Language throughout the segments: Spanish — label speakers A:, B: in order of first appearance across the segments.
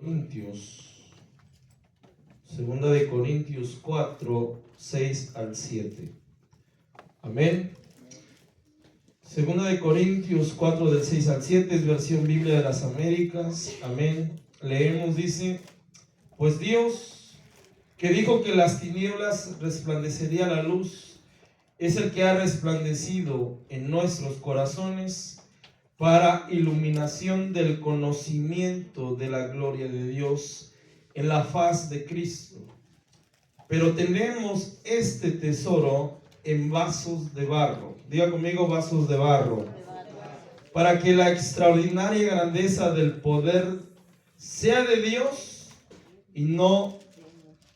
A: Corintios, segunda de Corintios 4, 6 al 7. Amén. Segunda de Corintios 4 del 6 al 7 es versión Biblia de las Américas. Amén. Leemos, dice: pues Dios, que dijo que las tinieblas resplandecería la luz, es el que ha resplandecido en nuestros corazones para iluminación del conocimiento de la gloria de Dios en la faz de Cristo. Pero tenemos este tesoro en vasos de barro. Diga conmigo, vasos de barro. Para que la extraordinaria grandeza del poder sea de Dios y no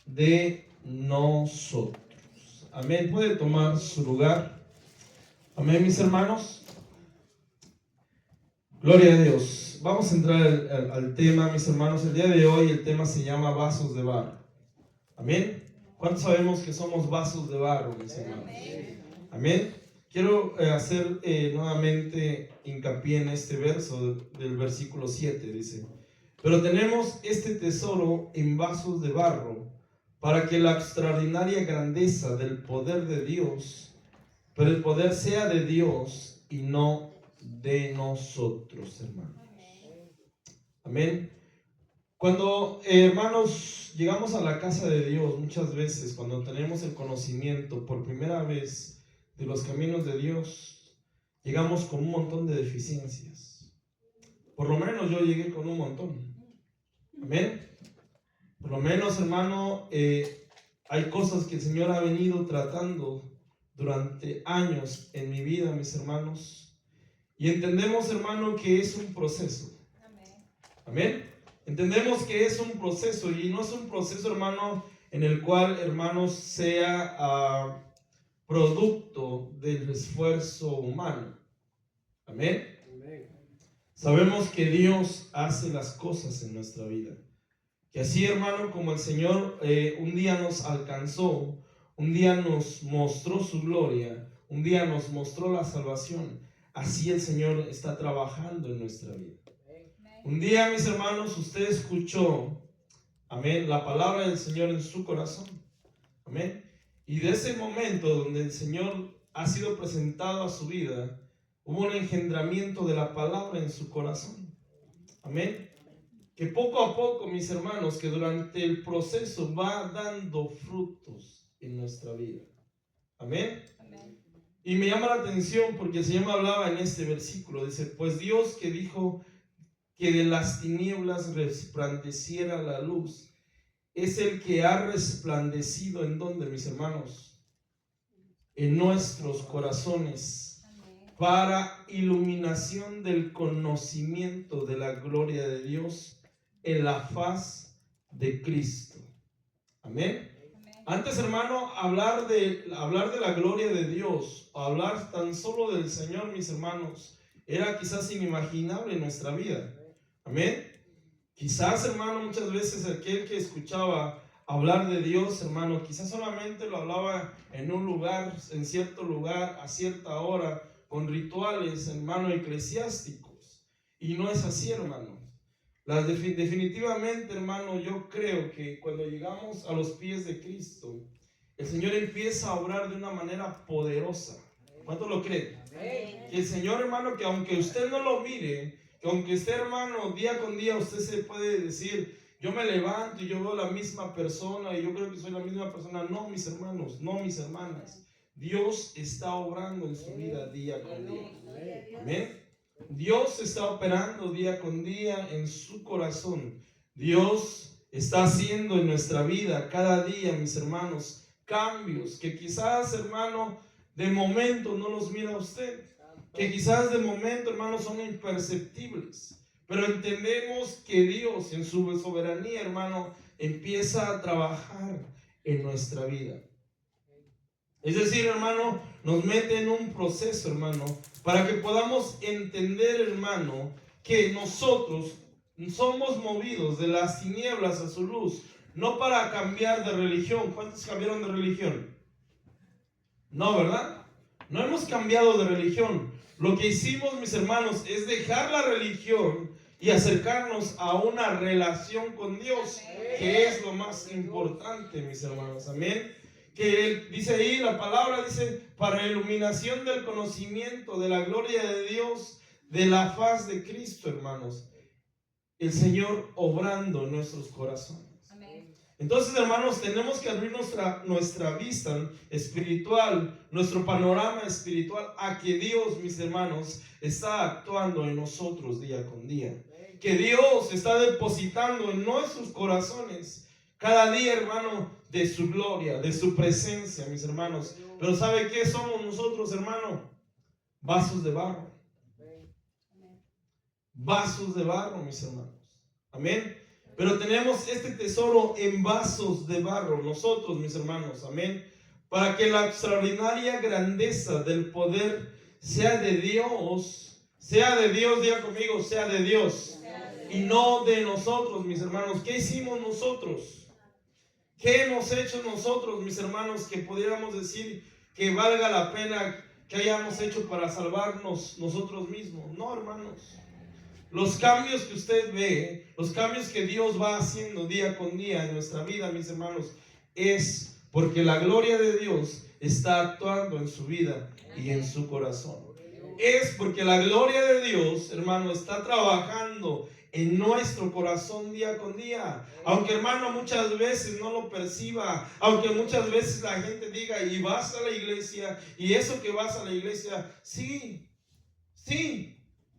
A: de nosotros. Amén. Puede tomar su lugar. Amén, mis hermanos. Gloria a Dios. Vamos a entrar al tema, mis hermanos. El día de hoy el tema se llama vasos de barro. Amén. ¿Cuántos sabemos que somos vasos de barro, mis hermanos? Amén. Quiero hacer nuevamente hincapié en este verso del versículo 7. Dice: pero tenemos este tesoro en vasos de barro, para que la extraordinaria grandeza del poder de Dios, pero el poder sea de Dios y no de nosotros, hermanos. Amén. Cuando, hermanos, llegamos a la casa de Dios, muchas veces cuando tenemos el conocimiento por primera vez de los caminos de Dios, llegamos con un montón de deficiencias. Por lo menos yo llegué con un montón. Amén. Por lo menos, hermano, hay cosas que el Señor ha venido tratando durante años en mi vida, mis hermanos. Y entendemos, hermano, que es un proceso. Amén. Entendemos que es un proceso y no es un proceso, hermano, en el cual, hermanos, sea producto del esfuerzo humano. Amén. Sabemos que Dios hace las cosas en nuestra vida. Que así, hermano, como el Señor un día nos alcanzó, un día nos mostró su gloria, un día nos mostró la salvación, así el Señor está trabajando en nuestra vida. Un día, mis hermanos, usted escuchó, amén, la palabra del Señor en su corazón. Amén. Y de ese momento donde el Señor ha sido presentado a su vida, hubo un engendramiento de la palabra en su corazón. Amén. Que poco a poco, mis hermanos, que durante el proceso va dando frutos en nuestra vida. Amén. Amén. Y me llama la atención porque el Señor me hablaba en este versículo. Dice: pues Dios, que dijo que de las tinieblas resplandeciera la luz, es el que ha resplandecido en donde, mis hermanos, en nuestros corazones, para iluminación del conocimiento de la gloria de Dios en la faz de Cristo. Amén. Antes, hermano, hablar de la gloria de Dios, o hablar tan solo del Señor, mis hermanos, era quizás inimaginable en nuestra vida. Amén. Quizás, hermano, muchas veces aquel que escuchaba hablar de Dios, hermano, quizás solamente lo hablaba en un lugar, en cierto lugar, a cierta hora, con rituales, hermano, eclesiásticos. Y no es así, hermano. Definitivamente, hermano, yo creo que cuando llegamos a los pies de Cristo, el Señor empieza a obrar de una manera poderosa. ¿Cuánto lo creen? Que el Señor, hermano, que aunque usted no lo mire, que aunque esté, hermano, día con día, usted se puede decir: yo me levanto y yo veo la misma persona y yo creo que soy la misma persona. No, mis hermanos, no, mis hermanas. Dios está obrando en su vida día con día. Amén. Dios está operando día con día en su corazón. Dios está haciendo en nuestra vida cada día, mis hermanos, cambios que quizás, hermano, de momento no los mira usted, que quizás de momento, hermano, son imperceptibles, pero entendemos que Dios en su soberanía, hermano, empieza a trabajar en nuestra vida. Es decir, hermano, nos mete en un proceso, hermano, para que podamos entender, hermano, que nosotros somos movidos de las tinieblas a su luz, no para cambiar de religión. ¿Cuántos cambiaron de religión? No, ¿verdad? No hemos cambiado de religión. Lo que hicimos, mis hermanos, es dejar la religión y acercarnos a una relación con Dios, que es lo más importante, mis hermanos. Amén. Que él dice ahí, la palabra dice, para la iluminación del conocimiento de la gloria de Dios, de la faz de Cristo, hermanos. El Señor obrando en nuestros corazones. Entonces, hermanos, tenemos que abrir nuestra vista espiritual, nuestro panorama espiritual, a que Dios, mis hermanos, está actuando en nosotros día con día. Que Dios está depositando en nuestros corazones cada día, hermano, de su gloria, de su presencia, mis hermanos. Pero ¿sabe qué somos nosotros, hermano? Vasos de barro. Vasos de barro, mis hermanos. Amén. Pero tenemos este tesoro en vasos de barro, nosotros, mis hermanos, amén, para que la extraordinaria grandeza del poder sea de Dios, diga conmigo, sea de Dios, y no de nosotros, mis hermanos. ¿Qué hicimos nosotros? ¿Qué hemos hecho nosotros, mis hermanos, que pudiéramos decir que valga la pena que hayamos hecho para salvarnos nosotros mismos? No, hermanos. Los cambios que usted ve, los cambios que Dios va haciendo día con día en nuestra vida, mis hermanos, es porque la gloria de Dios está actuando en su vida y en su corazón. Es porque la gloria de Dios, hermano, está trabajando en nuestro corazón día con día. Aunque, hermano, muchas veces no lo perciba, aunque muchas veces la gente diga, y vas a la iglesia, y eso que vas a la iglesia, sí.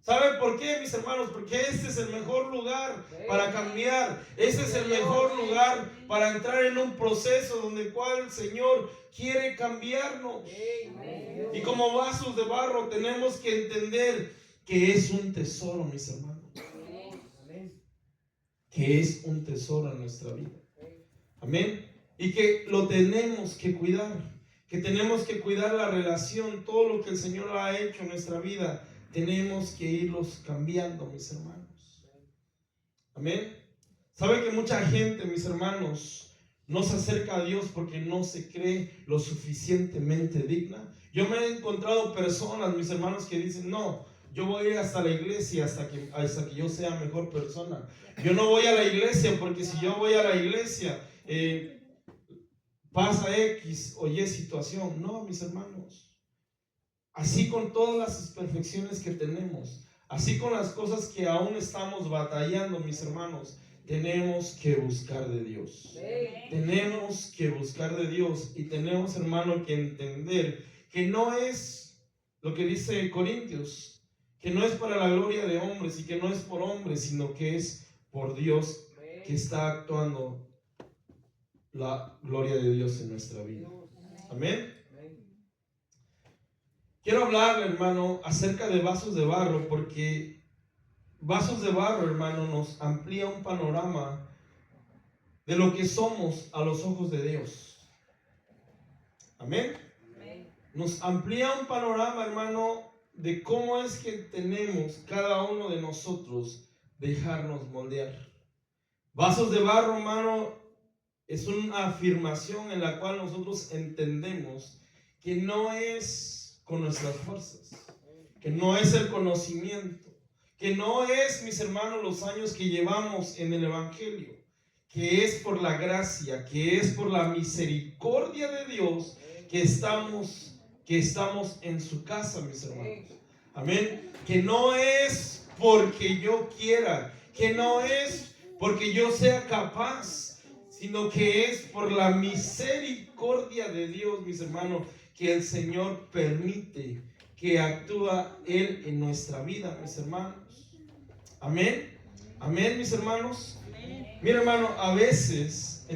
A: ¿Saben por qué, mis hermanos? Porque este es el mejor lugar para cambiar. Este es el mejor lugar para entrar en un proceso donde el cual el Señor quiere cambiarnos. Y como vasos de barro tenemos que entender que es un tesoro, mis hermanos. Que es un tesoro en nuestra vida. Amén. Y que lo tenemos que cuidar. Que tenemos que cuidar la relación, todo lo que el Señor ha hecho en nuestra vida. Tenemos que irlos cambiando, mis hermanos. Amén. ¿Sabe que mucha gente, mis hermanos, no se acerca a Dios porque no se cree lo suficientemente digna? Yo me he encontrado personas, mis hermanos, que dicen, no, yo voy a ir hasta la iglesia hasta que yo sea mejor persona. Yo no voy a la iglesia porque si yo voy a la iglesia pasa X o Y situación. No, mis hermanos. Así con todas las imperfecciones que tenemos, así con las cosas que aún estamos batallando, mis hermanos, tenemos que buscar de Dios. Tenemos que buscar de Dios y tenemos, hermano, que entender que no es lo que dice Corintios, que no es para la gloria de hombres y que no es por hombres, sino que es por Dios que está actuando la gloria de Dios en nuestra vida. Amén. Quiero hablarle, hermano, acerca de vasos de barro, porque vasos de barro, hermano, nos amplía un panorama de lo que somos a los ojos de Dios. Amén. Nos amplía un panorama, hermano, de cómo es que tenemos cada uno de nosotros dejarnos moldear. Vasos de barro, hermano, es una afirmación en la cual nosotros entendemos que no es con nuestras fuerzas, que no es el conocimiento, que no es, mis hermanos, los años que llevamos en el Evangelio, que es por la gracia, que es por la misericordia de Dios que estamos en su casa, mis hermanos. Amén. Que no es porque yo quiera, que no es porque yo sea capaz, sino que es por la misericordia de Dios, mis hermanos, que el Señor permite que actúa Él en nuestra vida, mis hermanos. Amén. Amén, mis hermanos. Mira, hermano, a veces,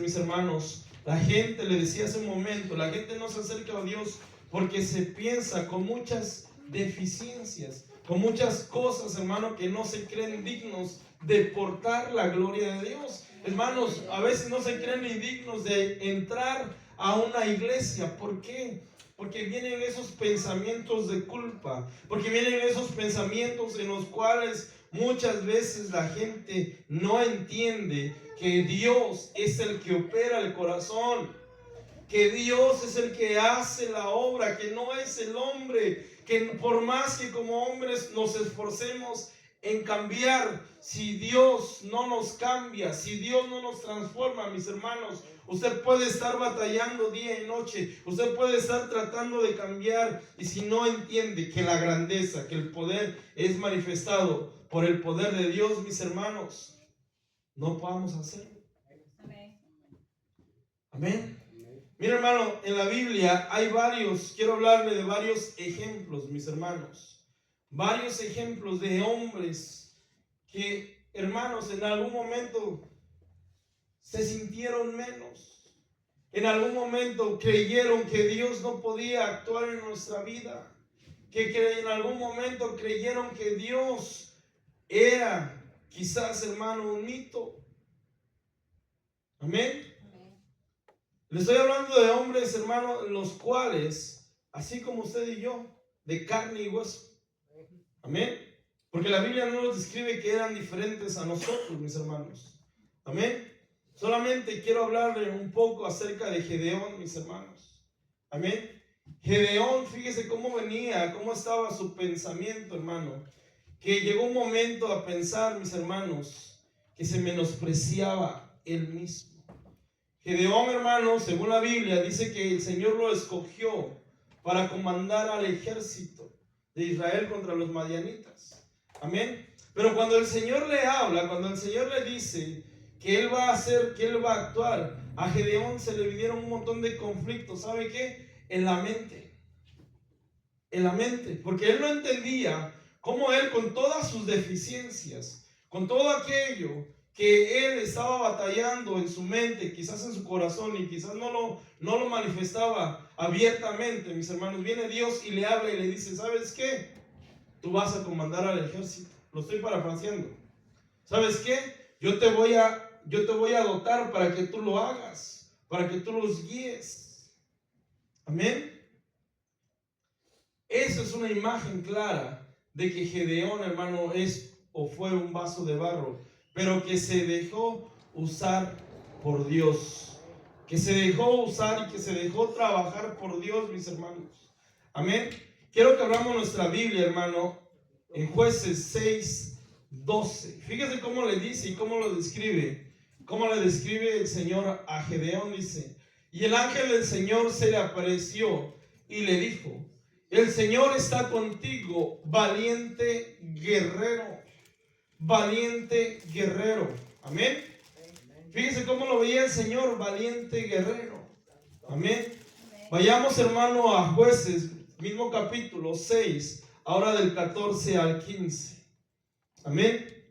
A: mis hermanos, la gente, le decía hace un momento, la gente no se acerca a Dios porque se piensa con muchas deficiencias, con muchas cosas, hermano, que no se creen dignos de portar la gloria de Dios. Hermanos, a veces no se creen ni dignos de entrar a una iglesia. ¿Por qué? Porque vienen esos pensamientos de culpa, porque vienen esos pensamientos en los cuales muchas veces la gente no entiende que Dios es el que opera el corazón, que Dios es el que hace la obra, que no es el hombre, que por más que como hombres nos esforcemos en cambiar si Dios no nos cambia, si Dios no nos transforma, mis hermanos. Usted puede estar batallando día y noche, usted puede estar tratando de cambiar, y si no entiende que la grandeza, que el poder es manifestado por el poder de Dios, mis hermanos, no podamos hacerlo. Amén. Mira, hermano, en la Biblia hay quiero hablarle de varios ejemplos, mis hermanos. Varios ejemplos de hombres que, hermanos, en algún momento se sintieron menos. En algún momento creyeron que Dios no podía actuar en nuestra vida. Que en algún momento creyeron que Dios era quizás, hermano, un mito. Amén. Le estoy hablando de hombres, hermano, los cuales, así como usted y yo, de carne y hueso. Amén. Porque la Biblia no nos describe que eran diferentes a nosotros, mis hermanos. Amén. Solamente quiero hablarle un poco acerca de Gedeón, mis hermanos. Amén. Gedeón, fíjese cómo venía, cómo estaba su pensamiento, hermano. Que llegó un momento a pensar, mis hermanos, que se menospreciaba él mismo. Gedeón, hermano, según la Biblia, dice que el Señor lo escogió para comandar al ejército de Israel contra los madianitas. Amén. Pero cuando el Señor le habla, cuando el Señor le dice que Él va a hacer, que Él va a actuar, a Gedeón se le vinieron un montón de conflictos. ¿Sabe qué? En la mente. En la mente. Porque él no entendía cómo él, con todas sus deficiencias, con todo aquello que él estaba batallando en su mente, quizás en su corazón, y quizás no lo manifestaba abiertamente, mis hermanos, viene Dios y le habla y le dice: ¿sabes qué? Tú vas a comandar al ejército. Lo estoy parafraseando. ¿Sabes qué? Yo te voy a dotar para que tú lo hagas, para que tú los guíes. Amén. Esa es una imagen clara de que Gedeón, hermano, es o fue un vaso de barro, pero que se dejó usar por Dios, que se dejó usar y que se dejó trabajar por Dios, mis hermanos. Amén. Quiero que abramos nuestra Biblia, hermano, en Jueces 6:12. Fíjese cómo le dice y cómo lo describe, cómo le describe el Señor a Gedeón. Dice: y el ángel del Señor se le apareció y le dijo: el Señor está contigo, valiente guerrero. Valiente guerrero. Amén. Fíjese cómo lo veía el Señor, valiente guerrero. Amén. Vayamos, hermano, a Jueces, mismo capítulo 6, ahora del 14 al 15. Amén.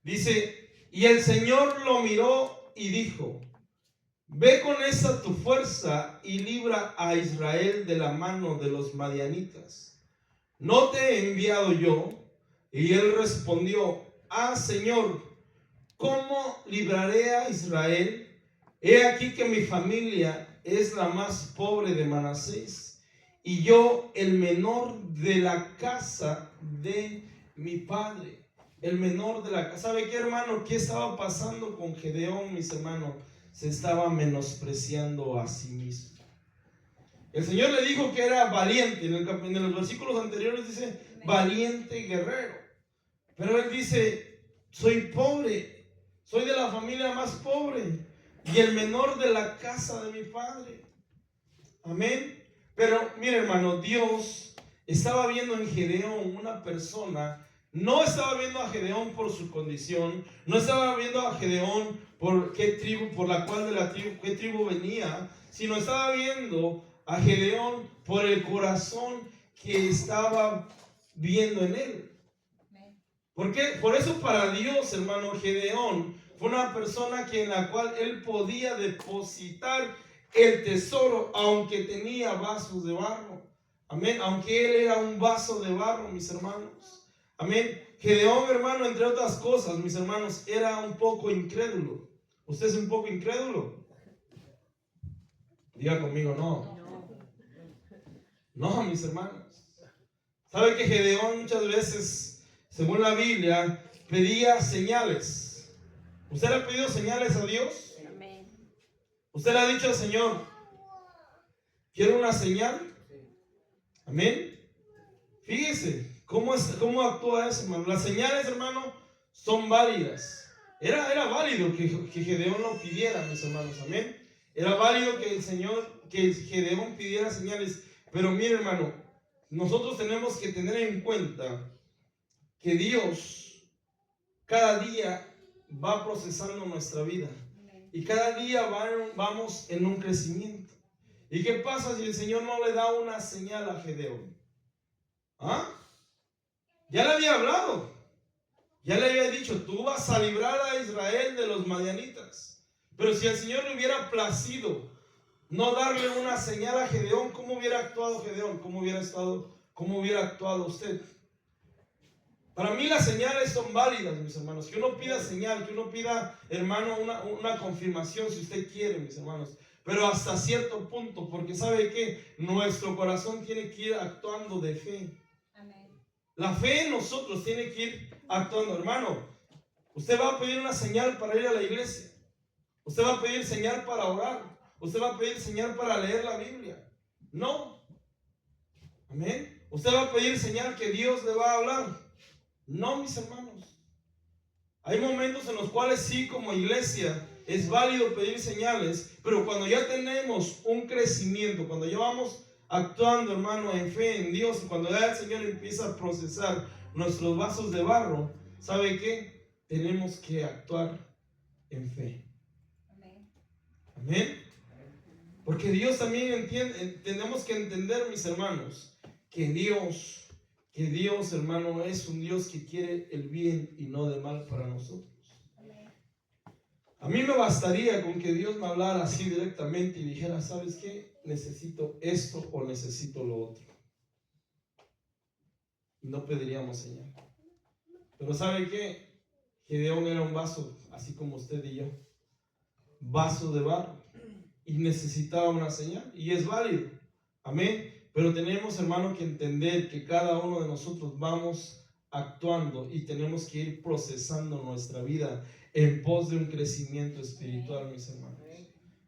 A: Dice: y el Señor lo miró y dijo: ve con esta tu fuerza y libra a Israel de la mano de los madianitas. ¿No te he enviado yo? Y él respondió: ah, Señor, ¿cómo libraré a Israel? He aquí que mi familia es la más pobre de Manasés, y yo el menor de la casa de mi padre. El menor de la casa. ¿Sabe qué, hermano? ¿Qué estaba pasando con Gedeón, mis hermanos? Se estaba menospreciando a sí mismo. El Señor le dijo que era valiente. En los versículos anteriores dice valiente guerrero. Pero él dice: soy pobre, soy de la familia más pobre y el menor de la casa de mi padre. Amén. Pero mire, hermano, Dios estaba viendo en Gedeón una persona. No estaba viendo a Gedeón por su condición, no estaba viendo a Gedeón por qué tribu, por la cual de la tribu, qué tribu venía, sino estaba viendo a Gedeón por el corazón que estaba viendo en él. ¿Por qué? Por eso, para Dios, hermano, Gedeón fue una persona en la cual él podía depositar el tesoro, aunque tenía vasos de barro. Amén. Aunque él era un vaso de barro, mis hermanos. Amén. Gedeón, hermano, entre otras cosas, mis hermanos, era un poco incrédulo. ¿Usted es un poco incrédulo? Diga conmigo: no. No, mis hermanos. ¿Sabe que Gedeón muchas veces, según la Biblia, pedía señales? ¿Usted le ha pedido señales a Dios? Amén. ¿Usted le ha dicho al Señor: quiero una señal? Amén. Fíjese, ¿Cómo actúa eso, hermano? Las señales, hermano, son válidas. Era válido que Gedeón lo pidiera, mis hermanos, amén. Era válido que que Gedeón pidiera señales. Pero mire, hermano, nosotros tenemos que tener en cuenta que Dios cada día va procesando nuestra vida. Y cada día vamos en un crecimiento. ¿Y qué pasa si el Señor no le da una señal a Gedeón? ¿Ah? Ya le había hablado. Ya le había dicho, tú vas a librar a Israel de los madianitas. Pero si al Señor le hubiera placido no darle una señal a Gedeón, ¿cómo hubiera actuado Gedeón? ¿Cómo hubiera actuado usted? Para mí las señales son válidas, mis hermanos. Que uno pida señal, que uno pida, hermano, una confirmación si usted quiere, mis hermanos. Pero hasta cierto punto, porque ¿sabe qué? Nuestro corazón tiene que ir actuando de fe. Amén. La fe en nosotros tiene que ir actuando, hermano. Usted va a pedir una señal para ir a la iglesia. Usted va a pedir señal para orar. Usted va a pedir señal para leer la Biblia. No. Amén. Usted va a pedir señal que Dios le va a hablar. No, mis hermanos. Hay momentos en los cuales sí, como iglesia, es válido pedir señales, pero cuando ya tenemos un crecimiento, cuando ya vamos actuando, hermano, en fe en Dios, y cuando ya el Señor empieza a procesar nuestros vasos de barro, ¿sabe qué? Tenemos que actuar en fe. Amén. Amén. Porque Dios también entiende, tenemos que entender, mis hermanos, que Dios, hermano, es un Dios que quiere el bien y no de mal para nosotros. A mí me bastaría con que Dios me hablara así directamente y dijera, ¿sabes qué? Necesito esto o necesito lo otro. Y no pediríamos señal. Pero ¿sabe qué? Gedeón era un vaso, así como usted y yo. Vaso de barro. Y necesitaba una señal. Y es válido. Amén. Pero tenemos, hermano, que entender que cada uno de nosotros vamos actuando y tenemos que ir procesando nuestra vida en pos de un crecimiento espiritual, mis hermanos.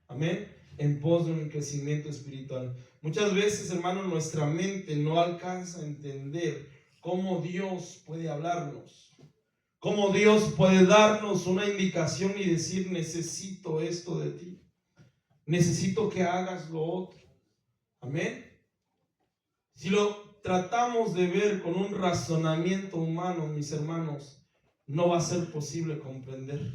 A: Amén. En pos de un crecimiento espiritual. Muchas veces, hermano, nuestra mente no alcanza a entender cómo Dios puede hablarnos, cómo Dios puede darnos una indicación y decir, necesito esto de ti, necesito que hagas lo otro. Amén. Si lo tratamos de ver con un razonamiento humano, mis hermanos, no va a ser posible comprender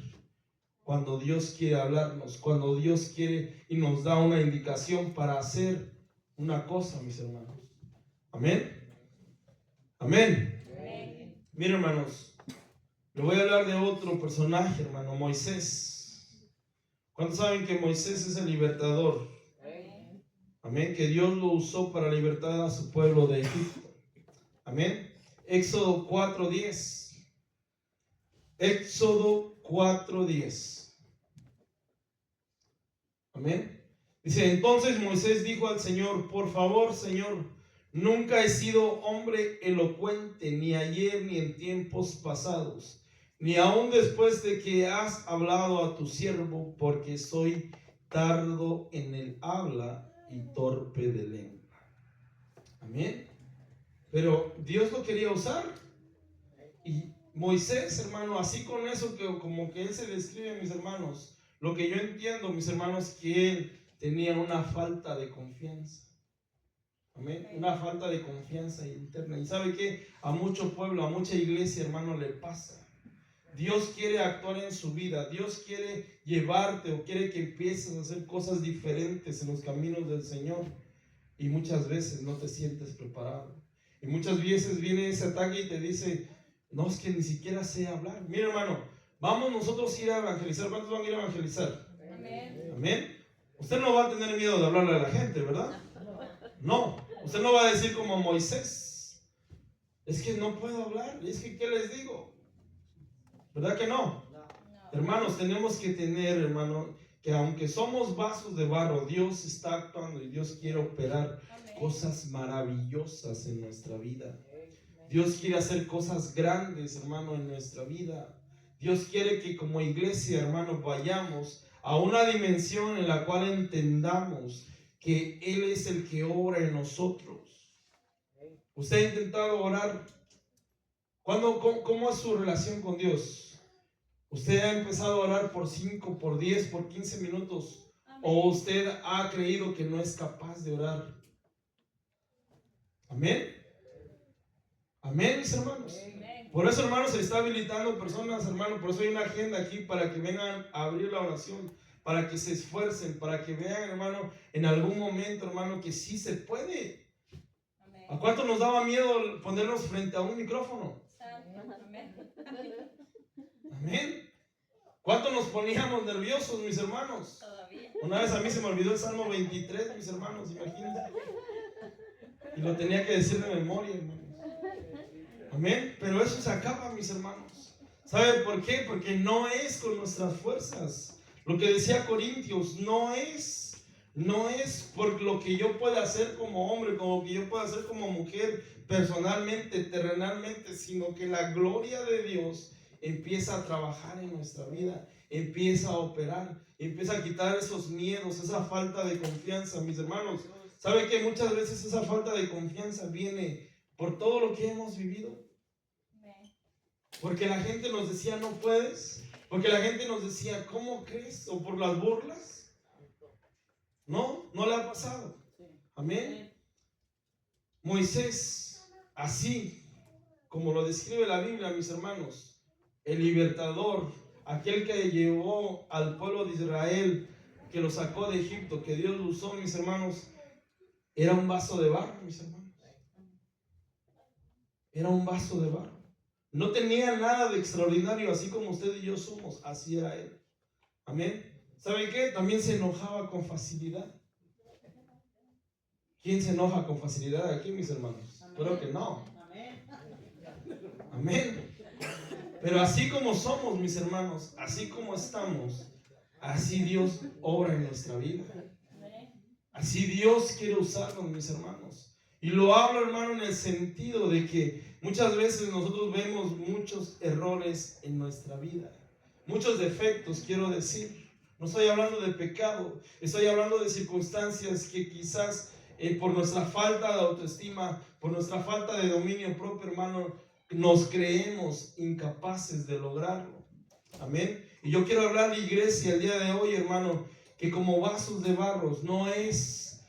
A: cuando Dios quiere hablarnos, cuando Dios quiere y nos da una indicación para hacer una cosa, mis hermanos. Amén. Amén. Amén. Miren, hermanos, le voy a hablar de otro personaje, hermano, Moisés. ¿Cuántos saben que Moisés es el libertador? Amén, que Dios lo usó para libertar a su pueblo de Egipto. Amén. Éxodo 4:10. Éxodo 4:10. Amén. Dice, entonces Moisés dijo al Señor, por favor, Señor, nunca he sido hombre elocuente, ni ayer ni en tiempos pasados, ni aún después de que has hablado a tu siervo, porque soy tardo en el habla y torpe de lengua. Amén. Pero Dios lo quería usar. Y Moisés, hermano, así con eso que como que él se describe, mis hermanos, lo que yo entiendo, mis hermanos, que él tenía una falta de confianza. Amén. Una falta de confianza interna. Y sabe que a mucho pueblo, a mucha iglesia, hermano, le pasa. Dios quiere actuar en su vida. Dios quiere llevarte o quiere que empieces a hacer cosas diferentes en los caminos del Señor. Y muchas veces no te sientes preparado. Y muchas veces viene ese ataque y te dice, no, es que ni siquiera sé hablar. Mira, hermano, vamos nosotros a ir a evangelizar. ¿Cuántos van a ir a evangelizar? Amén. Amén. Usted no va a tener miedo de hablarle a la gente, ¿verdad? No. Usted no va a decir como Moisés, es que no puedo hablar. Es que, ¿qué les digo? ¿Verdad que no? Hermanos, tenemos que tener, hermano, que aunque somos vasos de barro, Dios está actuando y Dios quiere operar cosas maravillosas en nuestra vida. Dios quiere hacer cosas grandes, hermano, en nuestra vida. Dios quiere que como iglesia, hermano, vayamos a una dimensión en la cual entendamos que Él es el que obra en nosotros. ¿Usted ha intentado orar ¿Cómo es su relación con Dios? ¿Usted ha empezado a orar por 5, por 10, por 15 minutos? ¿O usted ha creído que no es capaz de orar? Amén. Amén, mis hermanos. Por eso, hermanos, se está habilitando personas, hermanos. Por eso hay una agenda aquí para que vengan a abrir la oración, para que se esfuercen, para que vean, hermano, en algún momento, hermano, que sí se puede. ¿A cuánto nos daba miedo ponernos frente a un micrófono? Amén. ¿Cuánto nos poníamos nerviosos, mis hermanos? Todavía. Una vez a mí se me olvidó el Salmo 23, mis hermanos, imagínense. Y lo tenía que decir de memoria, hermanos. Amén. Pero eso se acaba, mis hermanos. ¿Sabe por qué? Porque no es con nuestras fuerzas. Lo que decía Corintios, no es por lo que yo pueda hacer como hombre, como lo que yo pueda hacer como mujer, personalmente, terrenalmente, sino que la gloria de Dios empieza a trabajar en nuestra vida, empieza a operar, empieza a quitar esos miedos, esa falta de confianza, mis hermanos. ¿Sabe que muchas veces esa falta de confianza viene por todo lo que hemos vivido? Porque la gente nos decía no puedes, porque la gente nos decía ¿cómo crees? O por las burlas. No le ha pasado. Amén. Moisés, así como lo describe la Biblia, mis hermanos, el libertador, aquel que llevó al pueblo de Israel, que lo sacó de Egipto, que Dios lo usó, mis hermanos, era un vaso de barro, mis hermanos. Era un vaso de barro. No tenía nada de extraordinario, así como usted y yo somos, así era él. Amén. ¿Sabe qué? También se enojaba con facilidad. ¿Quién se enoja con facilidad aquí, mis hermanos? Creo que no. Amén. Pero así como somos, mis hermanos, así como estamos, así Dios obra en nuestra vida. Así Dios quiere usarnos, mis hermanos. Y lo hablo, hermano, en el sentido de que muchas veces nosotros vemos muchos errores en nuestra vida. Muchos defectos, quiero decir. No estoy hablando de pecado, estoy hablando de circunstancias que quizás por nuestra falta de autoestima, por nuestra falta de dominio propio, hermano, nos creemos incapaces de lograrlo. Amén. Y yo quiero hablar a la iglesia el día de hoy, hermano, que como vasos de barros no es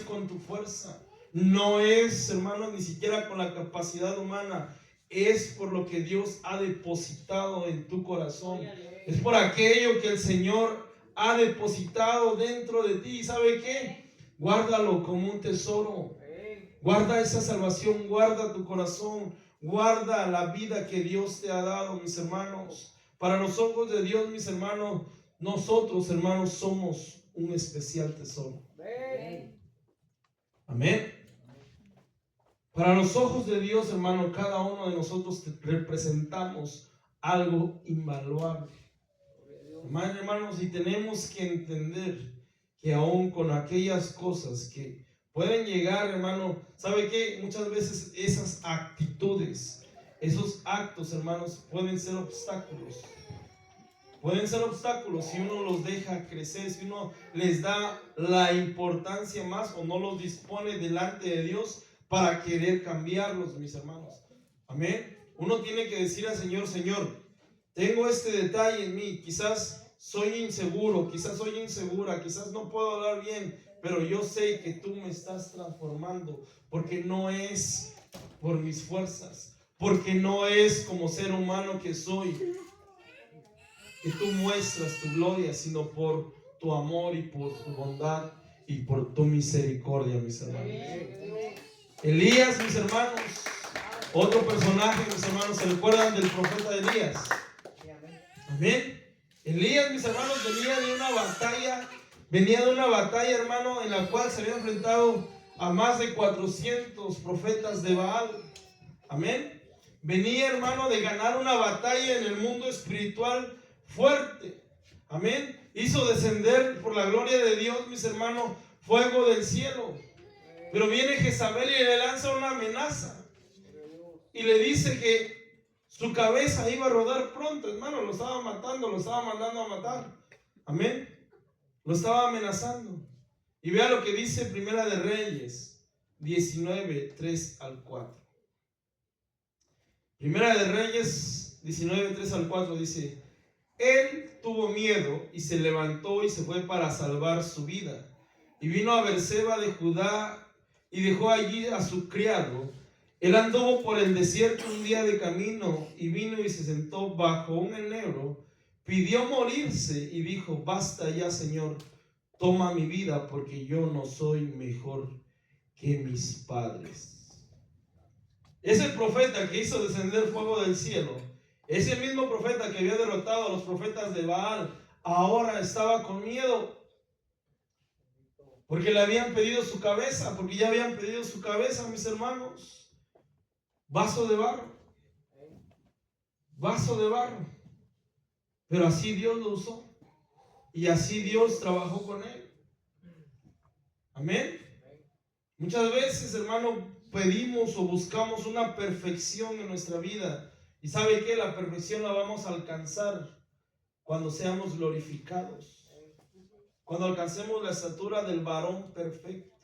A: con tu fuerza, no es, hermano, ni siquiera con la capacidad humana, es por lo que Dios ha depositado en tu corazón, es por aquello que el Señor ha depositado dentro de ti. ¿Y sabe qué? Guárdalo como un tesoro, guarda esa salvación, guarda tu corazón, guarda la vida que Dios te ha dado, mis hermanos. Para los ojos de Dios, mis hermanos, nosotros, hermanos, somos un especial tesoro. Amén. Para los ojos de Dios, hermano, cada uno de nosotros representamos algo invaluable. Hermanos, y tenemos que entender que aún con aquellas cosas que pueden llegar, hermano, ¿sabe qué? Muchas veces esas actitudes, esos actos, hermanos, pueden ser obstáculos. Pueden ser obstáculos si uno los deja crecer, si uno les da la importancia más o no los dispone delante de Dios para querer cambiarlos, mis hermanos. Amén. Uno tiene que decir al Señor, Señor, tengo este detalle en mí, quizás soy inseguro, quizás soy insegura, quizás no puedo hablar bien, pero yo sé que tú me estás transformando, porque no es por mis fuerzas, porque no es como ser humano que soy, que tú muestras tu gloria, sino por tu amor y por tu bondad y por tu misericordia, mis hermanos. Elías, mis hermanos, otro personaje, mis hermanos, ¿se recuerdan del profeta Elías? Amén. Elías, mis hermanos, venía de una batalla, hermano, en la cual se había enfrentado a más de 400 profetas de Baal. Amén. Venía, hermano, de ganar una batalla en el mundo espiritual fuerte. Amén. Hizo descender por la gloria de Dios, mis hermanos, fuego del cielo. Pero viene Jezabel y le lanza una amenaza. Y le dice que su cabeza iba a rodar pronto, hermano. Lo estaba matando, lo estaba mandando a matar. Amén. Lo estaba amenazando. Y vea lo que dice Primera de Reyes 19, 3 al 4. Primera de Reyes 19, 3 al 4 dice: él tuvo miedo y se levantó y se fue para salvar su vida. Y vino a Berseba de Judá y dejó allí a su criado. Él anduvo por el desierto un día de camino y vino y se sentó bajo un enebro. Pidió morirse y dijo: basta ya, Señor, toma mi vida, porque yo no soy mejor que mis padres. Es el profeta que hizo descender fuego del cielo. Ese mismo profeta que había derrotado a los profetas de Baal, ahora estaba con miedo. Porque le habían pedido su cabeza, porque ya habían pedido su cabeza, mis hermanos. Vaso de barro. Vaso de barro. Pero así Dios lo usó. Y así Dios trabajó con él. Amén. Muchas veces, hermano, pedimos o buscamos una perfección en nuestra vida. ¿Y sabe qué? La perfección la vamos a alcanzar cuando seamos glorificados. Cuando alcancemos la estatura del varón perfecto.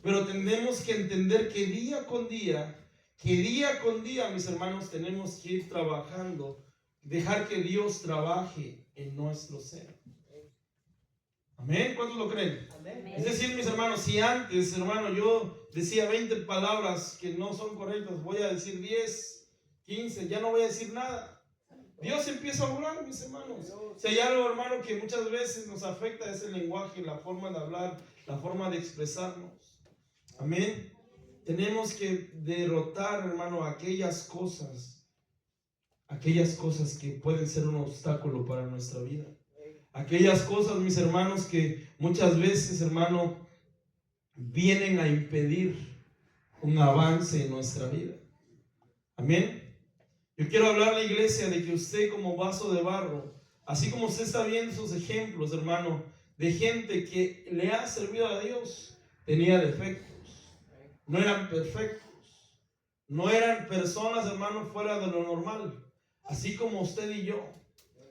A: Pero tenemos que entender que día con día, mis hermanos, tenemos que ir trabajando. Dejar que Dios trabaje en nuestro ser. Amén. ¿Cuántos lo creen? Amén. Es decir, mis hermanos, si antes, hermano, yo decía 20 palabras que no son correctas, voy a decir 10, 15, ya no voy a decir nada. Dios empieza a hablar, mis hermanos. Si hay algo, hermano, que muchas veces nos afecta, es el lenguaje, la forma de hablar, la forma de expresarnos. Amén. Tenemos que derrotar, hermano, aquellas cosas que pueden ser un obstáculo para nuestra vida. Aquellas cosas, mis hermanos, que muchas veces, hermano, vienen a impedir un avance en nuestra vida. Amén. Yo quiero hablar a la iglesia de que usted, como vaso de barro, así como usted está viendo esos ejemplos, hermano, de gente que le ha servido a Dios, tenía defectos, no eran perfectos, no eran personas, hermano, fuera de lo normal, así como usted y yo.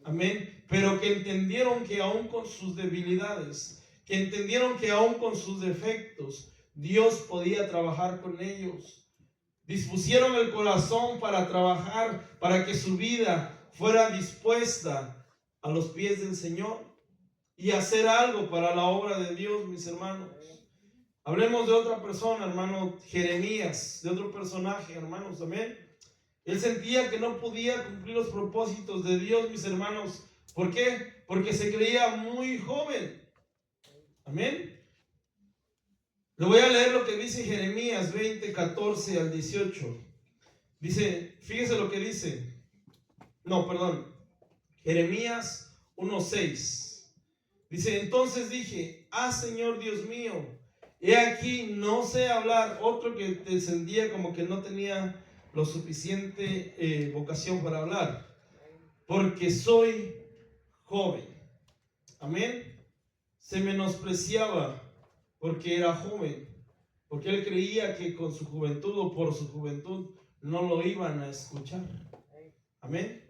A: Amén. Pero que entendieron que aún con sus debilidades, que entendieron que aún con sus defectos, Dios podía trabajar con ellos. Dispusieron el corazón para trabajar, para que su vida fuera dispuesta a los pies del Señor y hacer algo para la obra de Dios, mis hermanos. Hablemos de otra persona, hermano Jeremías, de otro personaje, hermanos, amén. Él sentía que no podía cumplir los propósitos de Dios, mis hermanos. ¿Por qué? Porque se creía muy joven. Amén. Le voy a leer lo que dice Jeremías 20, 14 al 18. Dice, fíjese lo que dice. No, perdón. Jeremías 1, 6. Dice, entonces dije: Señor Dios mío, he aquí no sé hablar. Otro que te sentía como que no tenía lo suficiente vocación para hablar, porque soy joven. Amén. Se menospreciaba porque era joven, porque él creía que con su juventud o por su juventud no lo iban a escuchar. Amén.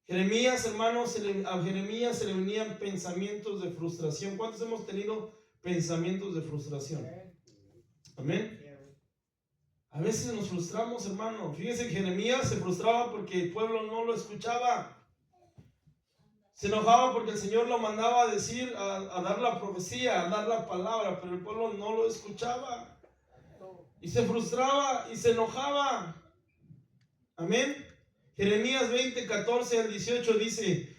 A: Jeremías, hermanos, a Jeremías se le venían pensamientos de frustración. ¿Cuántos hemos tenido pensamientos de frustración? Amén. A veces nos frustramos, hermano. Fíjense que Jeremías se frustraba porque el pueblo no lo escuchaba. Se enojaba porque el Señor lo mandaba a decir, a dar la profecía, a dar la palabra, pero el pueblo no lo escuchaba. Y se frustraba y se enojaba. Amén. Jeremías 20, 14 al 18 dice,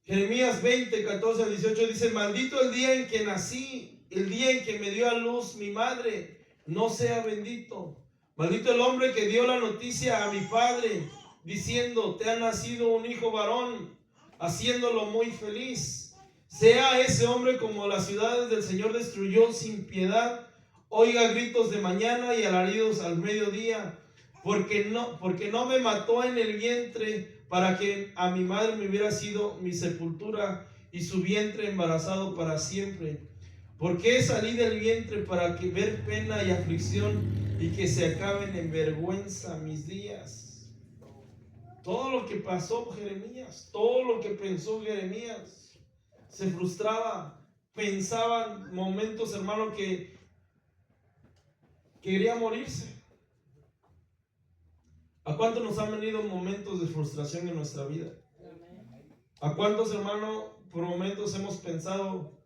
A: Jeremías 20, 14 al 18 dice: maldito el día en que nací, el día en que me dio a luz mi madre, no sea bendito. Maldito el hombre que dio la noticia a mi padre, diciendo: te ha nacido un hijo varón, haciéndolo muy feliz. Sea ese hombre como las ciudades del Señor destruyó sin piedad, oiga gritos de mañana y alaridos al mediodía, porque no me mató en el vientre, para que a mi madre me hubiera sido mi sepultura y su vientre embarazado para siempre. Porque salí del vientre para que ver pena y aflicción y que se acaben en vergüenza mis días. Todo lo que pasó Jeremías, todo lo que pensó Jeremías, se frustraba, pensaba en momentos, hermano, que quería morirse. ¿A cuántos nos han venido momentos de frustración en nuestra vida? ¿A cuántos, hermano, por momentos hemos pensado,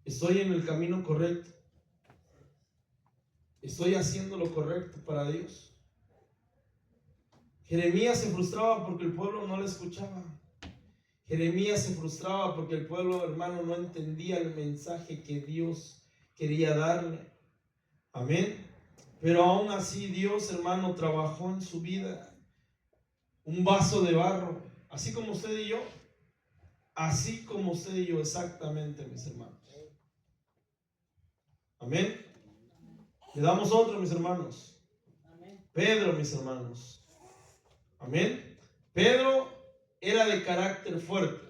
A: estoy en el camino correcto? ¿Estoy haciendo lo correcto para Dios? Jeremías se frustraba porque el pueblo no le escuchaba. Jeremías se frustraba porque el pueblo, hermano, no entendía el mensaje que Dios quería darle. Amén. Pero aún así Dios, hermano, trabajó en su vida. Un vaso de barro, así como usted y yo. Así como usted y yo, exactamente, mis hermanos. Amén. Le damos otro, mis hermanos. Pedro, mis hermanos. Amén. Pedro era de carácter fuerte.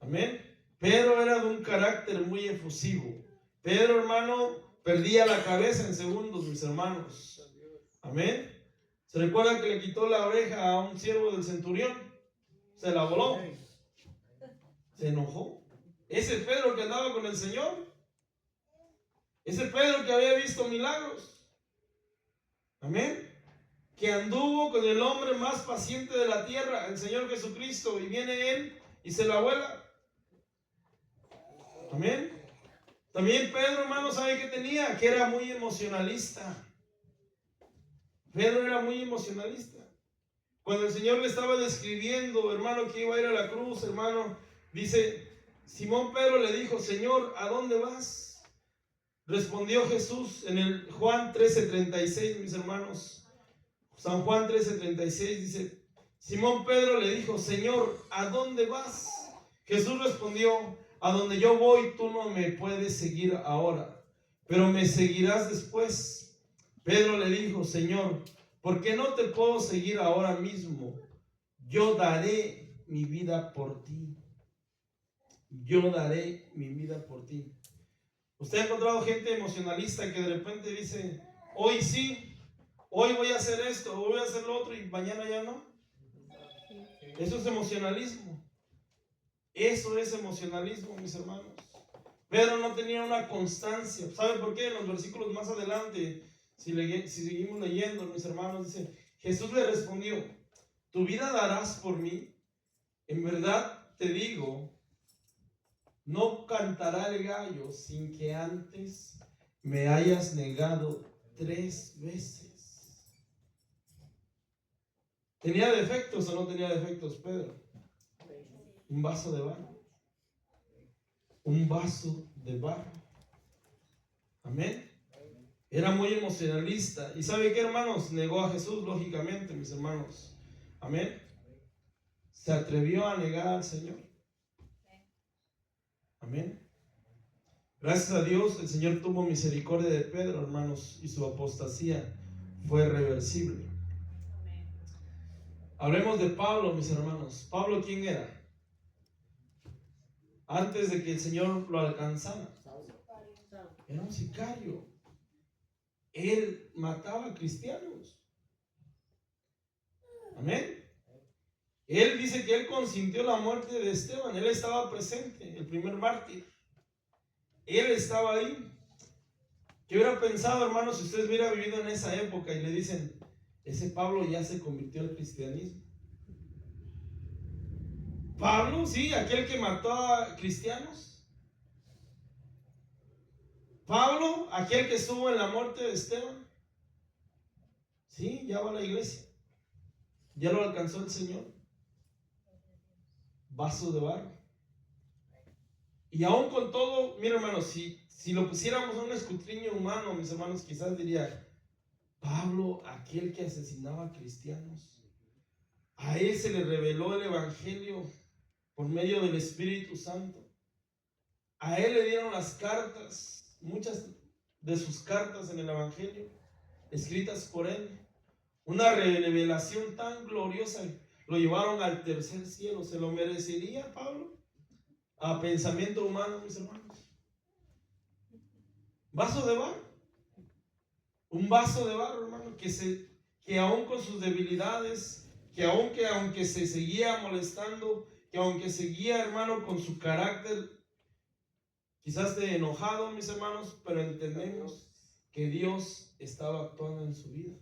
A: Amén. Pedro era de un carácter muy efusivo. Pedro, hermano, perdía la cabeza en segundos, mis hermanos. Amén. ¿Se recuerda que le quitó la oreja a un siervo del centurión? Se la voló. Se enojó. Ese Pedro que andaba con el Señor. Ese Pedro que había visto milagros. Amén. Que anduvo con el hombre más paciente de la tierra, el Señor Jesucristo, y viene Él y se la vuela. Amén. También Pedro, hermano, ¿sabe qué tenía? Que era muy emocionalista. Pedro era muy emocionalista. Cuando el Señor le estaba describiendo, hermano, que iba a ir a la cruz, hermano, dice, Simón Pedro le dijo, Señor, ¿a dónde vas? Respondió Jesús en el Juan 13:36, mis hermanos. San Juan 13:36 dice, Simón Pedro le dijo, Señor, ¿a dónde vas? Jesús respondió, a donde yo voy tú no me puedes seguir ahora, pero me seguirás después. Pedro le dijo, Señor, ¿por qué no te puedo seguir ahora mismo? Yo daré mi vida por ti. Yo daré mi vida por ti. ¿Usted ha encontrado gente emocionalista que de repente dice, hoy sí, hoy voy a hacer esto, hoy voy a hacer lo otro y mañana ya no? Eso es emocionalismo. Eso es emocionalismo, mis hermanos. Pedro no tenía una constancia. ¿Sabe por qué? En los versículos más adelante, si seguimos leyendo, mis hermanos, dice, Jesús le respondió, ¿tu vida darás por mí? En verdad te digo, no cantará el gallo sin que antes me hayas negado 3 veces. ¿Tenía defectos o no tenía defectos Pedro? Un vaso de barro. Un vaso de barro. Amén. Era muy emocionalista. ¿Y sabe qué, hermanos? Negó a Jesús, lógicamente, mis hermanos. Amén. Se atrevió a negar al Señor. Amén. Gracias a Dios, el Señor tuvo misericordia de Pedro, hermanos, y su apostasía fue reversible. Hablemos de Pablo, mis hermanos. ¿Pablo quién era? Antes de que el Señor lo alcanzara. Era un sicario. Él mataba a cristianos. Amén. Él dice que él consintió la muerte de Esteban. Él estaba presente, el primer mártir. Él estaba ahí. ¿Qué hubiera pensado, hermano, si usted hubiera vivido en esa época y le dicen, ese Pablo ya se convirtió al cristianismo? Pablo, sí, aquel que mató a cristianos. Pablo, aquel que estuvo en la muerte de Esteban. Sí, ya va a la iglesia. Ya lo alcanzó el Señor. Vaso de barro. Y aún con todo, mira, hermano, si lo pusiéramos a un escudriño humano, mis hermanos, quizás diría, Pablo, aquel que asesinaba a cristianos, a él se le reveló el evangelio por medio del Espíritu Santo. A él le dieron las cartas, muchas de sus cartas en el evangelio, escritas por él. Una revelación tan gloriosa, lo llevaron al tercer cielo. ¿Se lo merecería Pablo? A pensamiento humano, mis hermanos. Vaso de barro. Un vaso de barro, hermano, que aún con sus debilidades, aunque se seguía molestando, que aunque seguía, hermano, con su carácter quizás de enojado, mis hermanos, pero entendemos que Dios estaba actuando en su vida.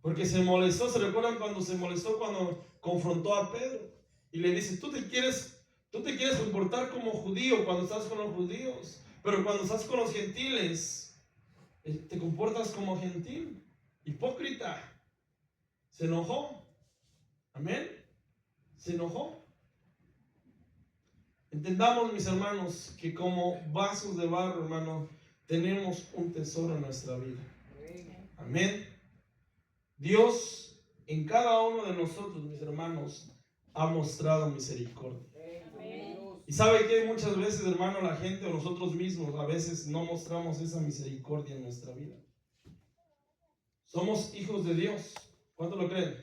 A: Porque se molestó. ¿Se recuerdan cuando se molestó cuando confrontó a Pedro? Y le dice, tú te quieres comportar como judío cuando estás con los judíos, pero cuando estás con los gentiles, te comportas como gentil. Hipócrita. Se enojó. Amén. Se enojó. Entendamos, mis hermanos, que como vasos de barro, hermano, tenemos un tesoro en nuestra vida. Amén. Dios en cada uno de nosotros, mis hermanos, ha mostrado misericordia. Y sabe que muchas veces, hermano, la gente o nosotros mismos a veces no mostramos esa misericordia en nuestra vida. Somos hijos de Dios. ¿Cuánto lo creen?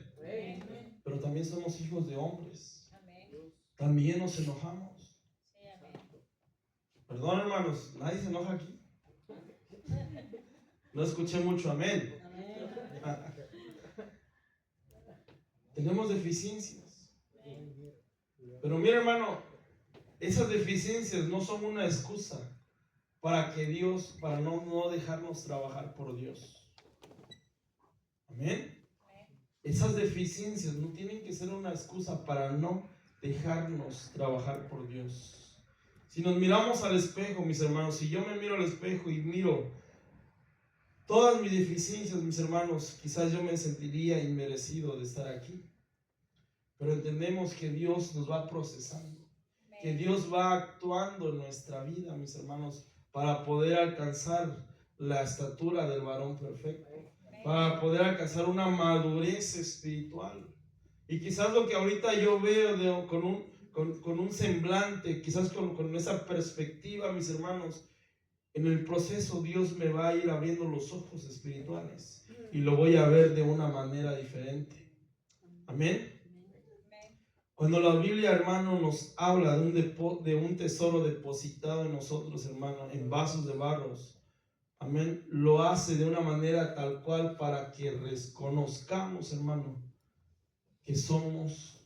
A: Pero también somos hijos de hombres. También nos enojamos. Perdón, hermanos, nadie se enoja aquí. No escuché mucho amén. Tenemos deficiencias. Pero mira, hermano, esas deficiencias no son una excusa para no dejarnos trabajar por Dios. Amén. Esas deficiencias no tienen que ser una excusa para no dejarnos trabajar por Dios. Si nos miramos al espejo, mis hermanos, si yo me miro al espejo y miro todas mis deficiencias, mis hermanos, quizás yo me sentiría inmerecido de estar aquí. Pero entendemos que Dios nos va procesando, que Dios va actuando en nuestra vida, mis hermanos, para poder alcanzar la estatura del varón perfecto, para poder alcanzar una madurez espiritual. Y quizás lo que ahorita yo veo con un semblante, quizás con esa perspectiva, mis hermanos, en el proceso Dios me va a ir abriendo los ojos espirituales y lo voy a ver de una manera diferente. Amén. Cuando la Biblia, hermano, nos habla de un tesoro depositado en nosotros, hermano, en vasos de barros, amén, lo hace de una manera tal cual para que reconozcamos, hermano, que somos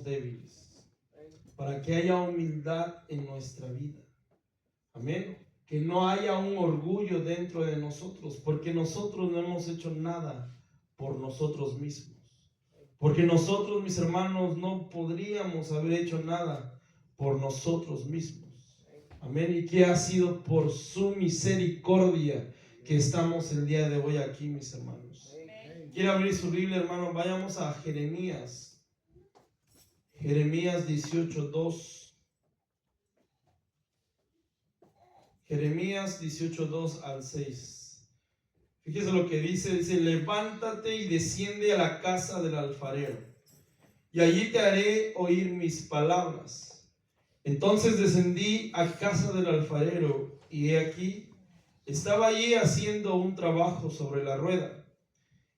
A: débiles, para que haya humildad en nuestra vida. Amén. Que no haya un orgullo dentro de nosotros, porque nosotros no hemos hecho nada por nosotros mismos. Porque nosotros, mis hermanos, no podríamos haber hecho nada por nosotros mismos. Amén. Y que ha sido por su misericordia que estamos el día de hoy aquí, mis hermanos. Quiero abrir su Biblia, hermano. Vayamos a Jeremías. Jeremías 18:2. Jeremías 18:2 al 6. Fíjese lo que dice, levántate y desciende a la casa del alfarero, y allí te haré oír mis palabras. Entonces descendí a casa del alfarero, y he aquí, estaba allí haciendo un trabajo sobre la rueda,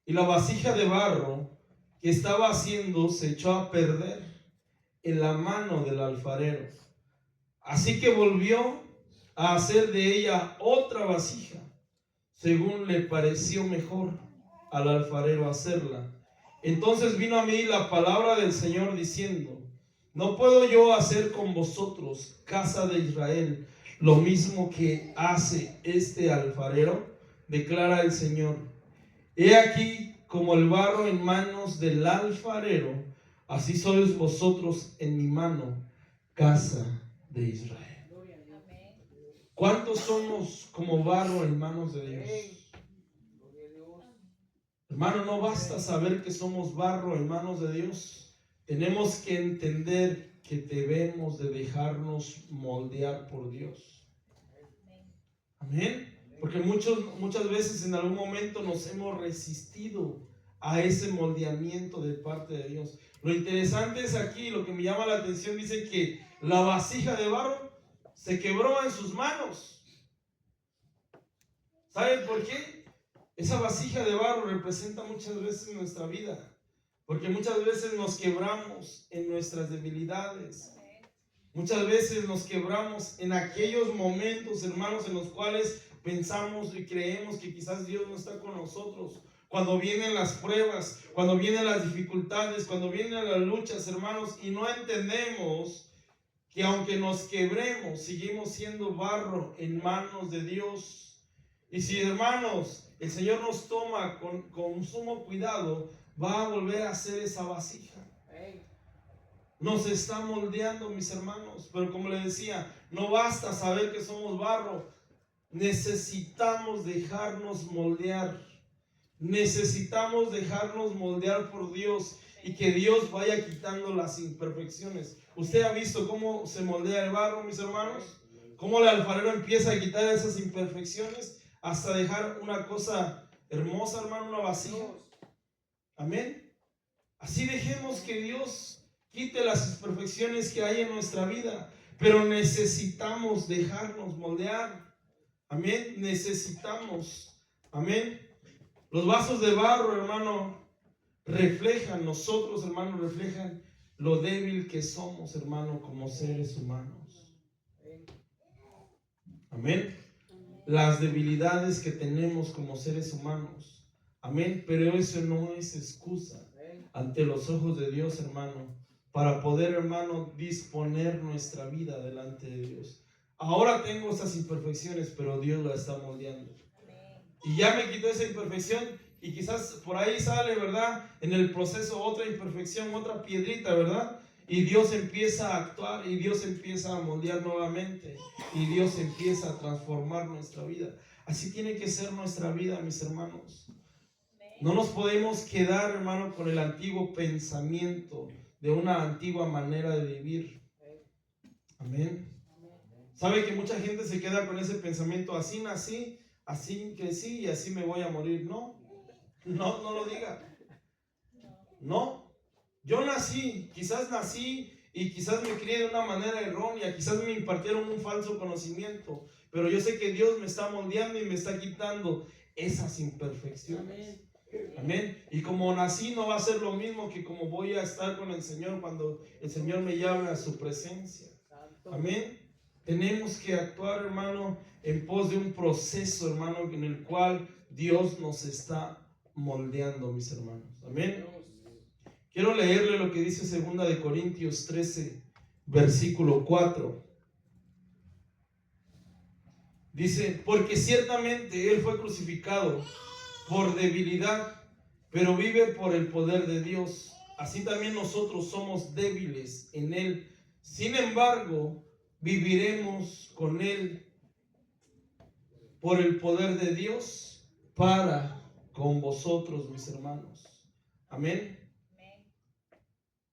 A: y la vasija de barro que estaba haciendo se echó a perder en la mano del alfarero. Así que volvió a hacer de ella otra vasija, según le pareció mejor al alfarero hacerla. Entonces vino a mí la palabra del Señor diciendo: ¿no puedo yo hacer con vosotros, casa de Israel, lo mismo que hace este alfarero? Declara el Señor. He aquí, como el barro en manos del alfarero, así sois vosotros en mi mano, casa de Israel. ¿Cuántos somos como barro en manos de Dios? Hermano, no basta saber que somos barro en manos de Dios. Tenemos que entender que debemos de dejarnos moldear por Dios. Amén. Porque muchas veces en algún momento nos hemos resistido a ese moldeamiento de parte de Dios. Lo interesante es aquí, lo que me llama la atención, dice que la vasija de barro se quebró en sus manos. ¿Saben por qué? Esa vasija de barro representa muchas veces nuestra vida, porque muchas veces nos quebramos en nuestras debilidades. Muchas veces nos quebramos en aquellos momentos, hermanos, en los cuales pensamos y creemos que quizás Dios no está con nosotros. Cuando vienen las pruebas, cuando vienen las dificultades, cuando vienen las luchas, hermanos, y no entendemos que aunque nos quebremos, seguimos siendo barro en manos de Dios. Y si, hermanos, el Señor nos toma con sumo cuidado, va a volver a hacer esa vasija. Nos está moldeando, mis hermanos. Pero como les decía, no basta saber que somos barro. Necesitamos dejarnos moldear. Necesitamos dejarnos moldear por Dios y que Dios vaya quitando las imperfecciones. ¿Usted ha visto cómo se moldea el barro, mis hermanos? Cómo el alfarero empieza a quitar esas imperfecciones hasta dejar una cosa hermosa, hermano, una vasija. Amén. Así dejemos que Dios quite las imperfecciones que hay en nuestra vida, pero necesitamos dejarnos moldear. Amén. Necesitamos. Amén. Los vasos de barro, hermano, reflejan, nosotros, hermano, reflejan lo débil que somos, hermano, como seres humanos. Amén. Las debilidades que tenemos como seres humanos. Amén. Pero eso no es excusa ante los ojos de Dios, hermano, para poder, hermano, disponer nuestra vida delante de Dios. Ahora tengo esas imperfecciones, pero Dios la está moldeando. Y ya me quitó esa imperfección y quizás por ahí sale, ¿verdad? En el proceso otra imperfección, otra piedrita, ¿verdad? Y Dios empieza a actuar y Dios empieza a moldear nuevamente y Dios empieza a transformar nuestra vida. Así tiene que ser nuestra vida, mis hermanos. No nos podemos quedar, hermano, con el antiguo pensamiento de una antigua manera de vivir. Amén. ¿Sabe que mucha gente se queda con ese pensamiento? Así nací, así crecí y así me voy a morir. No lo diga. No. Yo nací y quizás me crié de una manera errónea, quizás me impartieron un falso conocimiento, pero yo sé que Dios me está moldeando y me está quitando esas imperfecciones. Amén. Y como nací no va a ser lo mismo que como voy a estar con el Señor cuando el Señor me llame a su presencia. Amén. Tenemos que actuar, hermano, en pos de un proceso, hermano, en el cual Dios nos está moldeando, mis hermanos. Amén. Quiero leerle lo que dice 2 Corintios 13, versículo 4. Dice, porque ciertamente Él fue crucificado por debilidad, pero vive por el poder de Dios. Así también nosotros somos débiles en Él. Sin embargo, viviremos con Él por el poder de Dios para con vosotros, mis hermanos. Amén.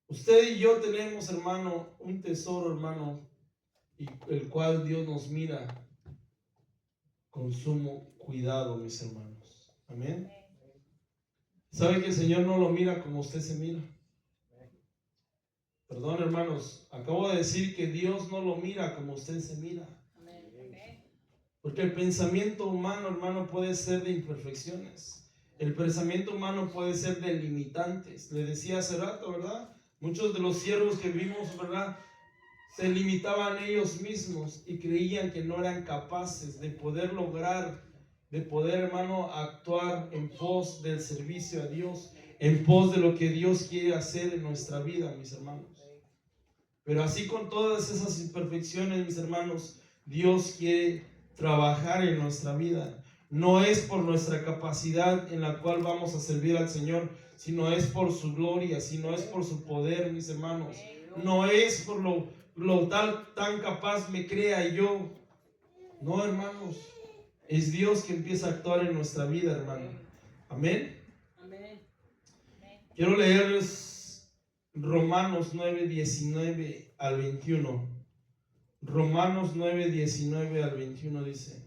A: Usted y yo tenemos, hermano, un tesoro, hermano, y el cual Dios nos mira con sumo cuidado, mis hermanos. Amén. ¿Sabe que el Señor no lo mira como usted se mira? Perdón, hermanos, acabo de decir que Dios no lo mira como usted se mira. Porque el pensamiento humano, hermano, puede ser de imperfecciones. El pensamiento humano puede ser de limitantes. Le decía hace rato, ¿verdad? Muchos de los siervos que vimos, ¿verdad?, se limitaban ellos mismos y creían que no eran capaces de poder lograr, de poder, hermano, actuar en pos del servicio a Dios, en pos de lo que Dios quiere hacer en nuestra vida, mis hermanos. Pero así con todas esas imperfecciones, mis hermanos, Dios quiere trabajar en nuestra vida. No es por nuestra capacidad en la cual vamos a servir al Señor, sino es por su gloria, sino es por su poder, mis hermanos. No es por lo tan capaz me crea yo. No, hermanos. Es Dios que empieza a actuar en nuestra vida, hermano. Amén. Quiero leerles Romanos 9, 19 al 21. Romanos 9, 19 al 21 dice: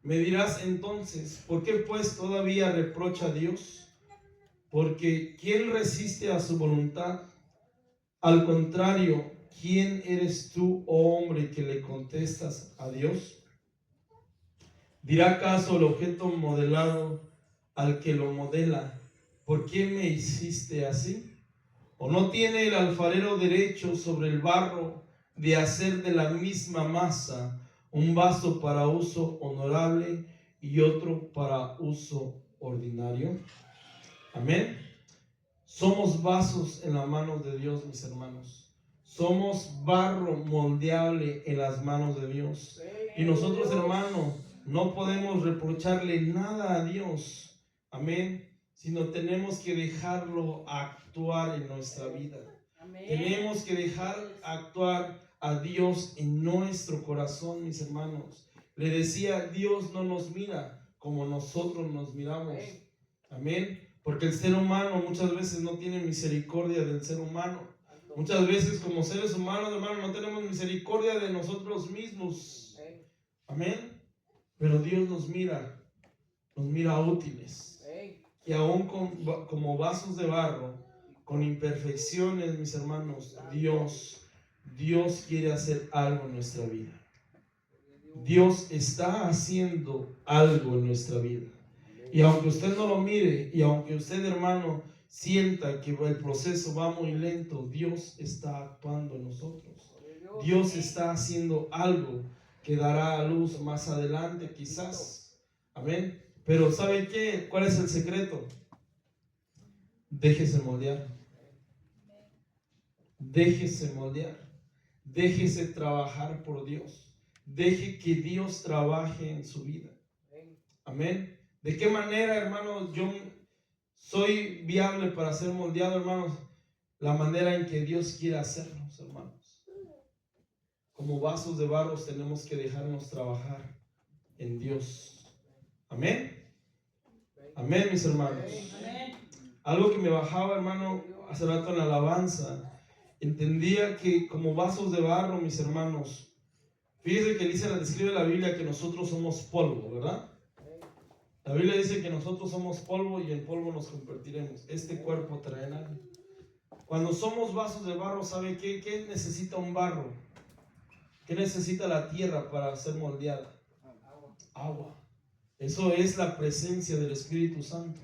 A: me dirás entonces, ¿por qué pues todavía reprocha a Dios? Porque ¿quién resiste a su voluntad? Al contrario, ¿quién eres tú, oh hombre, que le contestas a Dios? ¿Dirá acaso el objeto modelado al que lo modela: ¿por qué me hiciste así? ¿O no tiene el alfarero derecho sobre el barro de hacer de la misma masa un vaso para uso honorable y otro para uso ordinario? Amén. Somos vasos en las manos de Dios, mis hermanos. Somos barro moldeable en las manos de Dios. Y nosotros, hermanos, No podemos reprocharle nada a Dios, amén, sino tenemos que dejarlo actuar en nuestra vida. Amén. Tenemos que dejar actuar a Dios en nuestro corazón, mis hermanos. Le decía, Dios no nos mira como nosotros nos miramos. Amén. Porque el ser humano muchas veces no tiene misericordia del ser humano. Muchas veces como seres humanos, hermanos, no tenemos misericordia de nosotros mismos. Amén. Pero Dios nos mira útiles. Y aún como vasos de barro, con imperfecciones, mis hermanos, Dios quiere hacer algo en nuestra vida. Dios está haciendo algo en nuestra vida. Y aunque usted no lo mire, y aunque usted, hermano, sienta que el proceso va muy lento, Dios está actuando en nosotros. Dios está haciendo algo que dará a luz más adelante, quizás. Amén. Pero ¿sabe qué? ¿Cuál es el secreto? Déjese moldear. Déjese moldear. Déjese trabajar por Dios. Deje que Dios trabaje en su vida. Amén. ¿De qué manera, hermanos, yo soy viable para ser moldeado, hermanos? La manera en que Dios quiere hacernos, hermanos. Como vasos de barro tenemos que dejarnos trabajar en Dios. Amén. Amén, mis hermanos. Amén. Algo que me bajaba, hermano, hace rato en la alabanza, entendía que como vasos de barro, mis hermanos, fíjense que describe la Biblia que nosotros somos polvo, ¿verdad? La Biblia dice que nosotros somos polvo y en polvo nos convertiremos. Este cuerpo terrenal. Cuando somos vasos de barro, ¿sabe qué? ¿Qué necesita un barro? ¿Qué necesita la tierra para ser moldeada? Agua. Eso es la presencia del Espíritu Santo.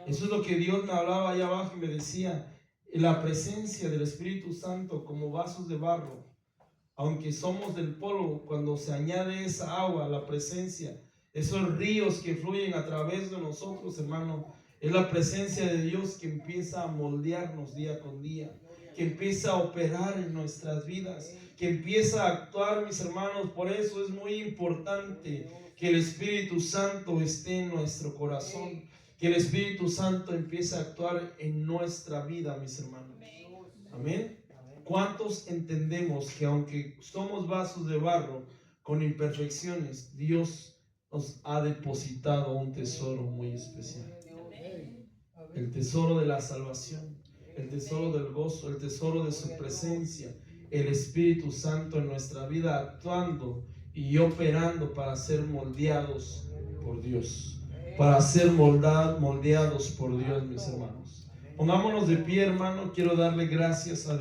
A: Eso es lo que Dios me hablaba allá abajo y me decía. La presencia del Espíritu Santo como vasos de barro. Aunque somos del polvo, cuando se añade esa agua, la presencia, esos ríos que fluyen a través de nosotros, hermano, es la presencia de Dios que empieza a moldearnos día con día, que empieza a operar en nuestras vidas, que empieza a actuar, mis hermanos. Por eso es muy importante que el Espíritu Santo esté en nuestro corazón, que el Espíritu Santo empiece a actuar en nuestra vida, mis hermanos. Amén. ¿Cuántos entendemos que aunque somos vasos de barro con imperfecciones, Dios nos ha depositado un tesoro muy especial? El tesoro de la salvación, el tesoro del gozo, el tesoro de su presencia, el Espíritu Santo en nuestra vida actuando y operando para ser moldeados por Dios, para ser moldeados por Dios, mis hermanos. Pongámonos de pie, hermano. Quiero darle gracias a Dios.